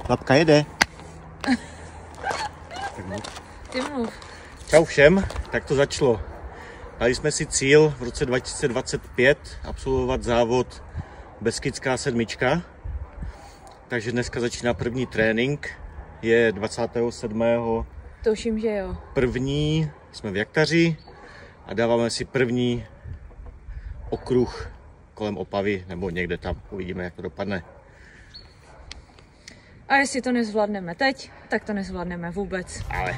Lapka jede. Ty mluv. Čau všem, tak to začalo. Dali jsme si cíl v roce 2025 absolvovat závod Beskidská sedmička. Takže dneska začíná první trénink. Je 27. Tuším, že jo. První, jsme v Jaktaři a dáváme si první okruh kolem Opavy, nebo někde tam, uvidíme, jak to dopadne. A jestli to nezvládneme teď, tak to nezvládneme vůbec. Ale